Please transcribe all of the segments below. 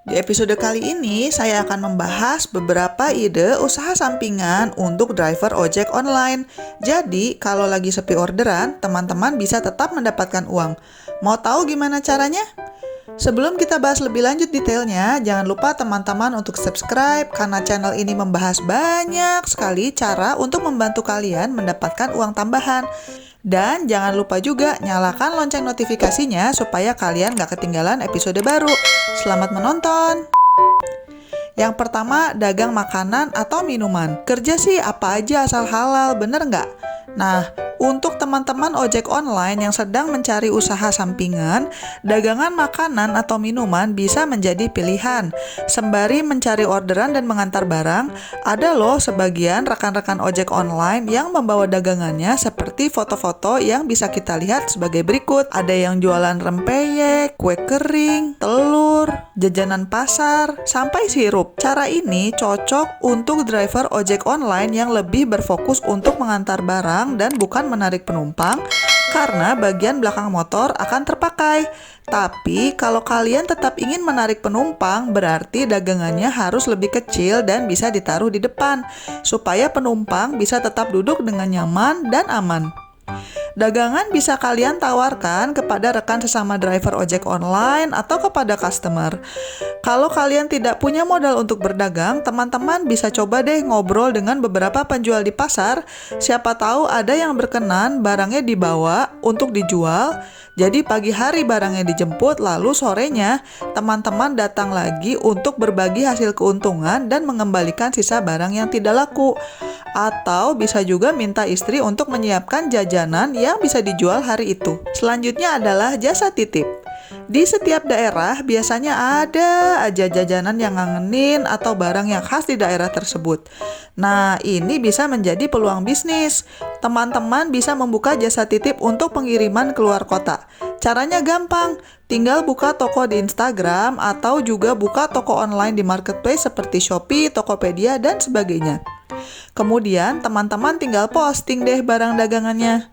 Di episode kali ini, saya akan membahas beberapa ide usaha sampingan untuk driver ojek online. Jadi, kalau lagi sepi orderan, teman-teman bisa tetap mendapatkan uang. Mau tahu gimana caranya? Sebelum kita bahas lebih lanjut detailnya, jangan lupa teman-teman untuk subscribe karena channel ini membahas banyak sekali cara untuk membantu kalian mendapatkan uang tambahan. Dan jangan lupa juga nyalakan lonceng notifikasinya supaya kalian gak ketinggalan episode baru. Selamat menonton! Yang pertama, dagang makanan atau minuman. Kerja sih apa aja asal halal, bener nggak? Nah, untuk teman-teman ojek online yang sedang mencari usaha sampingan, dagangan makanan atau minuman bisa menjadi pilihan. Sembari mencari orderan dan mengantar barang, ada loh sebagian rekan-rekan ojek online yang membawa dagangannya seperti foto-foto yang bisa kita lihat sebagai berikut. Ada yang jualan rempeyek, kue kering, telur, jajanan pasar, sampai sirup. Cara ini cocok untuk driver ojek online yang lebih berfokus untuk mengantar barang dan bukan menarik penumpang karena bagian belakang motor akan terpakai. Tapi kalau kalian tetap ingin menarik penumpang, berarti dagangannya harus lebih kecil dan bisa ditaruh di depan supaya penumpang bisa tetap duduk dengan nyaman dan aman. Dagangan bisa kalian tawarkan kepada rekan sesama driver ojek online atau kepada customer. Kalau kalian tidak punya modal untuk berdagang, teman-teman bisa coba deh ngobrol dengan beberapa penjual di pasar. Siapa tahu ada yang berkenan barangnya dibawa untuk dijual. Jadi pagi hari barangnya dijemput, lalu sorenya teman-teman datang lagi untuk berbagi hasil keuntungan dan mengembalikan sisa barang yang tidak laku. Atau bisa juga minta istri untuk menyiapkan jajanan yang bisa dijual hari itu. Selanjutnya adalah jasa titip. Di setiap daerah biasanya ada aja jajanan yang ngangenin atau barang yang khas di daerah tersebut. Nah, ini bisa menjadi peluang bisnis. Teman-teman bisa membuka jasa titip untuk pengiriman keluar kota. Caranya gampang, tinggal buka toko di Instagram atau juga buka toko online di marketplace seperti Shopee, Tokopedia, dan sebagainya. Kemudian teman-teman tinggal posting deh barang dagangannya.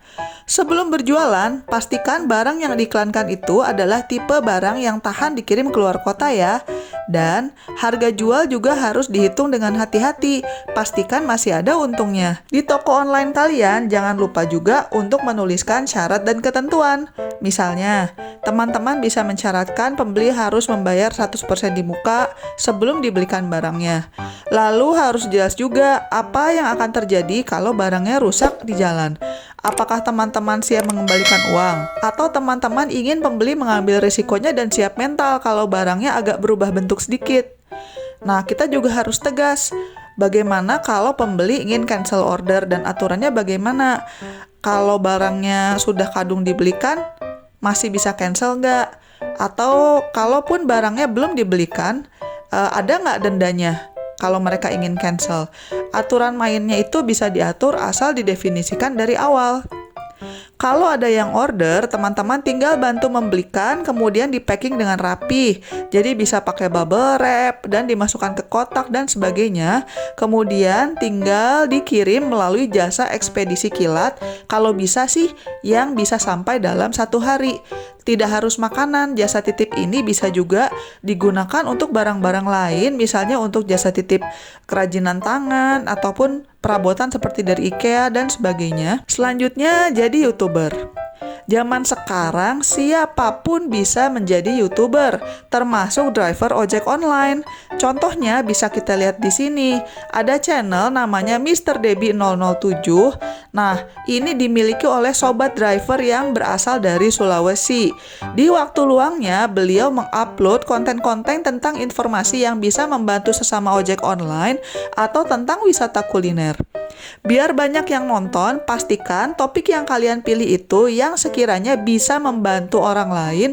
Sebelum berjualan, pastikan barang yang diiklankan itu adalah tipe barang yang tahan dikirim keluar kota ya. Dan harga jual juga harus dihitung dengan hati-hati, pastikan masih ada untungnya. Di toko online kalian, jangan lupa juga untuk menuliskan syarat dan ketentuan. Misalnya, teman-teman bisa mensyaratkan pembeli harus membayar 100% di muka sebelum dibelikan barangnya. Lalu harus jelas juga apa yang akan terjadi kalau barangnya rusak di jalan. Apakah teman-teman siap mengembalikan uang? Atau teman-teman ingin pembeli mengambil risikonya dan siap mental kalau barangnya agak berubah bentuk sedikit? Nah, kita juga harus tegas. Bagaimana kalau pembeli ingin cancel order dan aturannya bagaimana? Kalau barangnya sudah kadung dibelikan, masih bisa cancel nggak? Atau kalaupun barangnya belum dibelikan, ada nggak dendanya? Kalau mereka ingin cancel, aturan mainnya itu bisa diatur asal didefinisikan dari awal. Kalau ada yang order, teman-teman tinggal bantu membelikan, kemudian di-packing dengan rapi. Jadi bisa pakai bubble wrap dan dimasukkan ke kotak dan sebagainya. Kemudian tinggal dikirim melalui jasa ekspedisi kilat. Kalau bisa sih, yang bisa sampai dalam 1 hari. Tidak harus makanan, jasa titip ini bisa juga digunakan untuk barang-barang lain, misalnya untuk jasa titip kerajinan tangan ataupun perabotan seperti dari IKEA dan sebagainya. Selanjutnya, jadi YouTuber. Zaman sekarang siapapun bisa menjadi YouTuber, termasuk driver ojek online. Contohnya bisa kita lihat di sini. Ada channel namanya Mr. Debbie 007. Nah, ini dimiliki oleh sobat driver yang berasal dari Sulawesi. Di waktu luangnya, beliau mengupload konten-konten tentang informasi yang bisa membantu sesama ojek online atau tentang wisata kuliner. Biar banyak yang nonton, pastikan topik yang kalian pilih itu yang sekiranya bisa membantu orang lain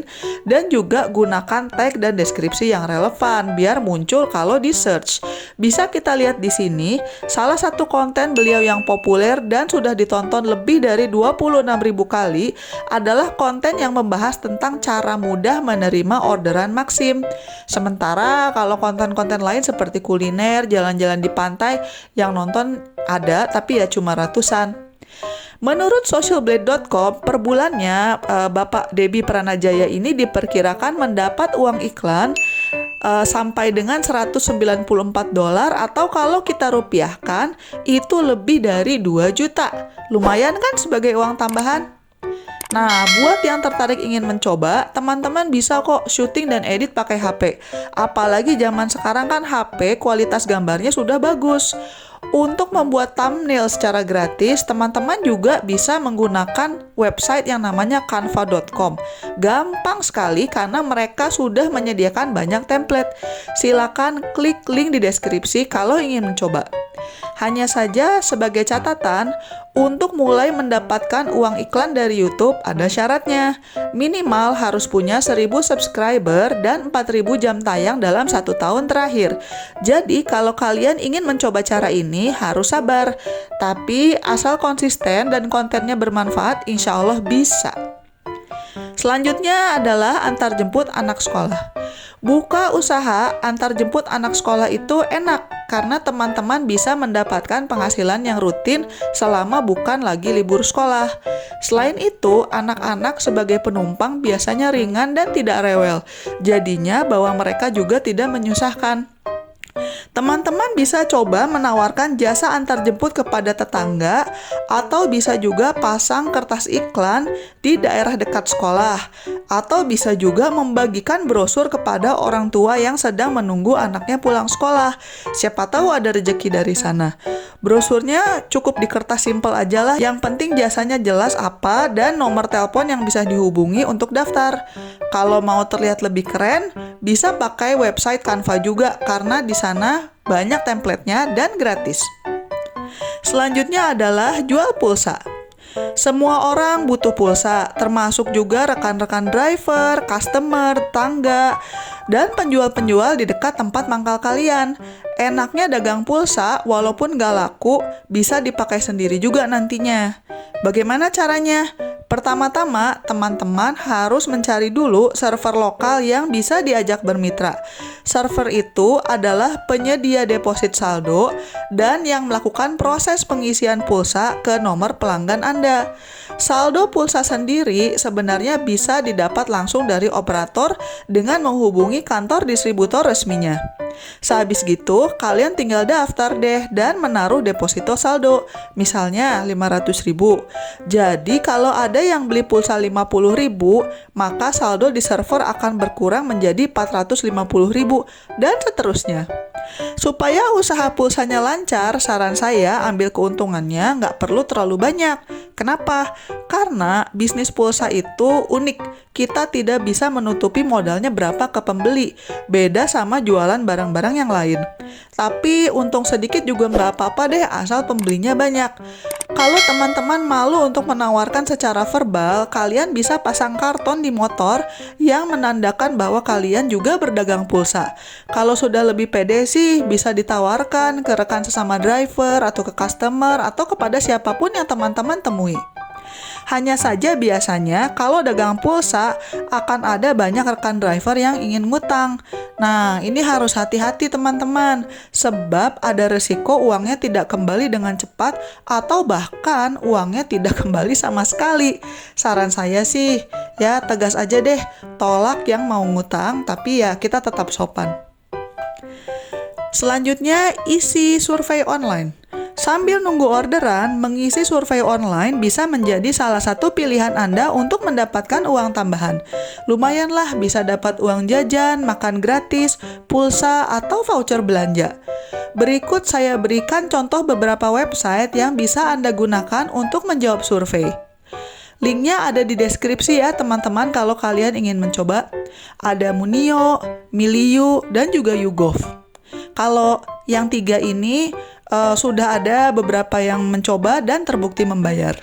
dan juga gunakan tag dan deskripsi yang relevan biar muncul kalau di search. Bisa kita lihat di sini, salah satu konten beliau yang populer dan sudah ditonton lebih dari 26.000 kali adalah konten yang membahas tentang cara mudah menerima orderan Maxim. Sementara kalau konten-konten lain seperti kuliner, jalan-jalan di pantai, yang nonton ada tapi ya cuma ratusan. Menurut socialblade.com, per bulannya Bapak Debbie Pranajaya ini diperkirakan mendapat uang iklan sampai dengan $194, atau kalau kita rupiahkan itu lebih dari 2 juta. Lumayan kan sebagai uang tambahan? Nah, buat yang tertarik ingin mencoba, teman-teman bisa kok syuting dan edit pakai HP. Apalagi zaman sekarang kan HP kualitas gambarnya sudah bagus. Untuk membuat thumbnail secara gratis, teman-teman juga bisa menggunakan website yang namanya canva.com. Gampang sekali karena mereka sudah menyediakan banyak template. Silakan klik link di deskripsi kalau ingin mencoba. Hanya saja sebagai catatan, untuk mulai mendapatkan uang iklan dari YouTube ada syaratnya. Minimal harus punya 1.000 subscriber dan 4.000 jam tayang dalam 1 tahun terakhir. Jadi kalau kalian ingin mencoba cara ini harus sabar. Tapi asal konsisten dan kontennya bermanfaat, insya Allah bisa. Selanjutnya adalah antar jemput anak sekolah. Buka usaha antar jemput anak sekolah itu enak karena teman-teman bisa mendapatkan penghasilan yang rutin selama bukan lagi libur sekolah. Selain itu, anak-anak sebagai penumpang biasanya ringan dan tidak rewel. Jadinya bawa mereka juga tidak menyusahkan. Teman-teman bisa coba menawarkan jasa antar jemput kepada tetangga atau bisa juga pasang kertas iklan di daerah dekat sekolah atau bisa juga membagikan brosur kepada orang tua yang sedang menunggu anaknya pulang sekolah. Siapa tahu ada rezeki dari sana. Brosurnya cukup di kertas simpel aja lah, yang penting jasanya jelas apa dan nomor telepon yang bisa dihubungi untuk daftar. Kalau mau terlihat lebih keren, bisa pakai website Canva juga karena di sana banyak template-nya dan gratis. Selanjutnya adalah jual pulsa. Semua orang butuh pulsa, termasuk juga rekan-rekan driver, customer, tangga, dan penjual-penjual di dekat tempat mangkal kalian. Enaknya dagang pulsa, walaupun gak laku, bisa dipakai sendiri juga nantinya. Bagaimana caranya? Pertama-tama, teman-teman harus mencari dulu server lokal yang bisa diajak bermitra. Server itu adalah penyedia deposit saldo dan yang melakukan proses pengisian pulsa ke nomor pelanggan Anda. Saldo pulsa sendiri sebenarnya bisa didapat langsung dari operator dengan menghubungi kantor distributor resminya. Sehabis gitu, kalian tinggal daftar deh dan menaruh deposito saldo, misalnya 500.000. Jadi kalau ada yang beli pulsa 50.000, maka saldo di server akan berkurang menjadi 450.000 dan seterusnya. Supaya usaha pulsanya lancar, saran saya ambil keuntungannya nggak perlu terlalu banyak. Kenapa? Karena bisnis pulsa itu unik. Kita tidak bisa menutupi modalnya berapa ke pembeli. Beda sama jualan barang-barang yang lain. Tapi untung sedikit juga nggak apa-apa deh asal pembelinya banyak. Kalau teman-teman malu untuk menawarkan secara verbal, kalian bisa pasang karton di motor yang menandakan bahwa kalian juga berdagang pulsa. Kalau sudah lebih pede sih, bisa ditawarkan ke rekan sesama driver atau ke customer atau kepada siapapun yang teman-teman temui. Hanya saja biasanya kalau dagang pulsa akan ada banyak rekan driver yang ingin ngutang. Nah, ini harus hati-hati teman-teman, sebab ada resiko uangnya tidak kembali dengan cepat atau bahkan uangnya tidak kembali sama sekali. Saran saya sih, ya tegas aja deh, tolak yang mau ngutang, tapi ya kita tetap sopan. Selanjutnya, isi survei online. Sambil nunggu orderan, mengisi survei online bisa menjadi salah satu pilihan Anda untuk mendapatkan uang tambahan. Lumayanlah bisa dapat uang jajan, makan gratis, pulsa, atau voucher belanja. Berikut saya berikan contoh beberapa website yang bisa Anda gunakan untuk menjawab survei. Linknya ada di deskripsi ya teman-teman kalau kalian ingin mencoba. Ada Munio, Miliu, dan juga YouGov. Kalau yang 3 ini sudah ada beberapa yang mencoba dan terbukti membayar.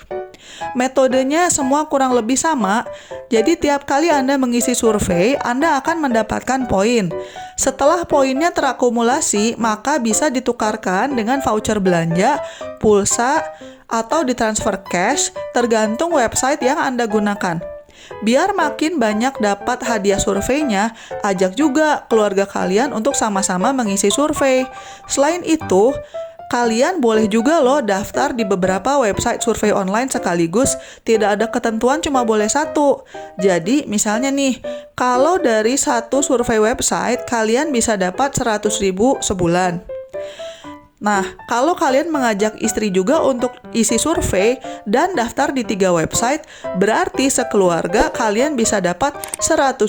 Metodenya semua kurang lebih sama, jadi tiap kali Anda mengisi survei, Anda akan mendapatkan poin. Setelah poinnya terakumulasi, maka bisa ditukarkan dengan voucher belanja, pulsa, atau ditransfer cash, tergantung website yang Anda gunakan. Biar makin banyak dapat hadiah surveinya, ajak juga keluarga kalian untuk sama-sama mengisi survei. Selain itu, Kalian boleh juga loh daftar di beberapa website survei online sekaligus. Tidak ada ketentuan cuma boleh satu. Jadi misalnya nih, kalau dari satu survei website kalian bisa dapat 100.000 sebulan. Nah, kalau kalian mengajak istri juga untuk isi survei dan daftar di 3 website, berarti sekeluarga kalian bisa dapat 100.000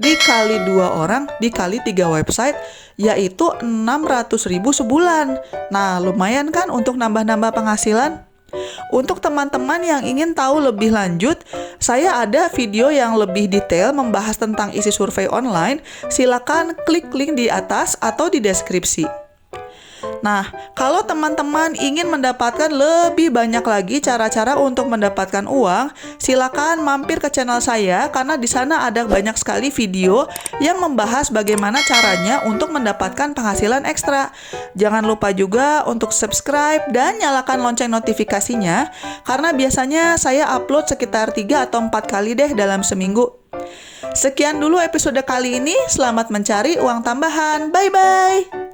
dikali 2 orang dikali 3 website, yaitu 600.000 sebulan. Nah, lumayan kan untuk nambah-nambah penghasilan? Untuk teman-teman yang ingin tahu lebih lanjut, saya ada video yang lebih detail membahas tentang isi survei online. Silakan klik link di atas atau di deskripsi. Nah, kalau teman-teman ingin mendapatkan lebih banyak lagi cara-cara untuk mendapatkan uang, silakan mampir ke channel saya karena di sana ada banyak sekali video yang membahas bagaimana caranya untuk mendapatkan penghasilan ekstra. Jangan lupa juga untuk subscribe dan nyalakan lonceng notifikasinya karena biasanya saya upload sekitar 3 atau 4 kali deh dalam seminggu. Sekian dulu episode kali ini, selamat mencari uang tambahan. Bye-bye!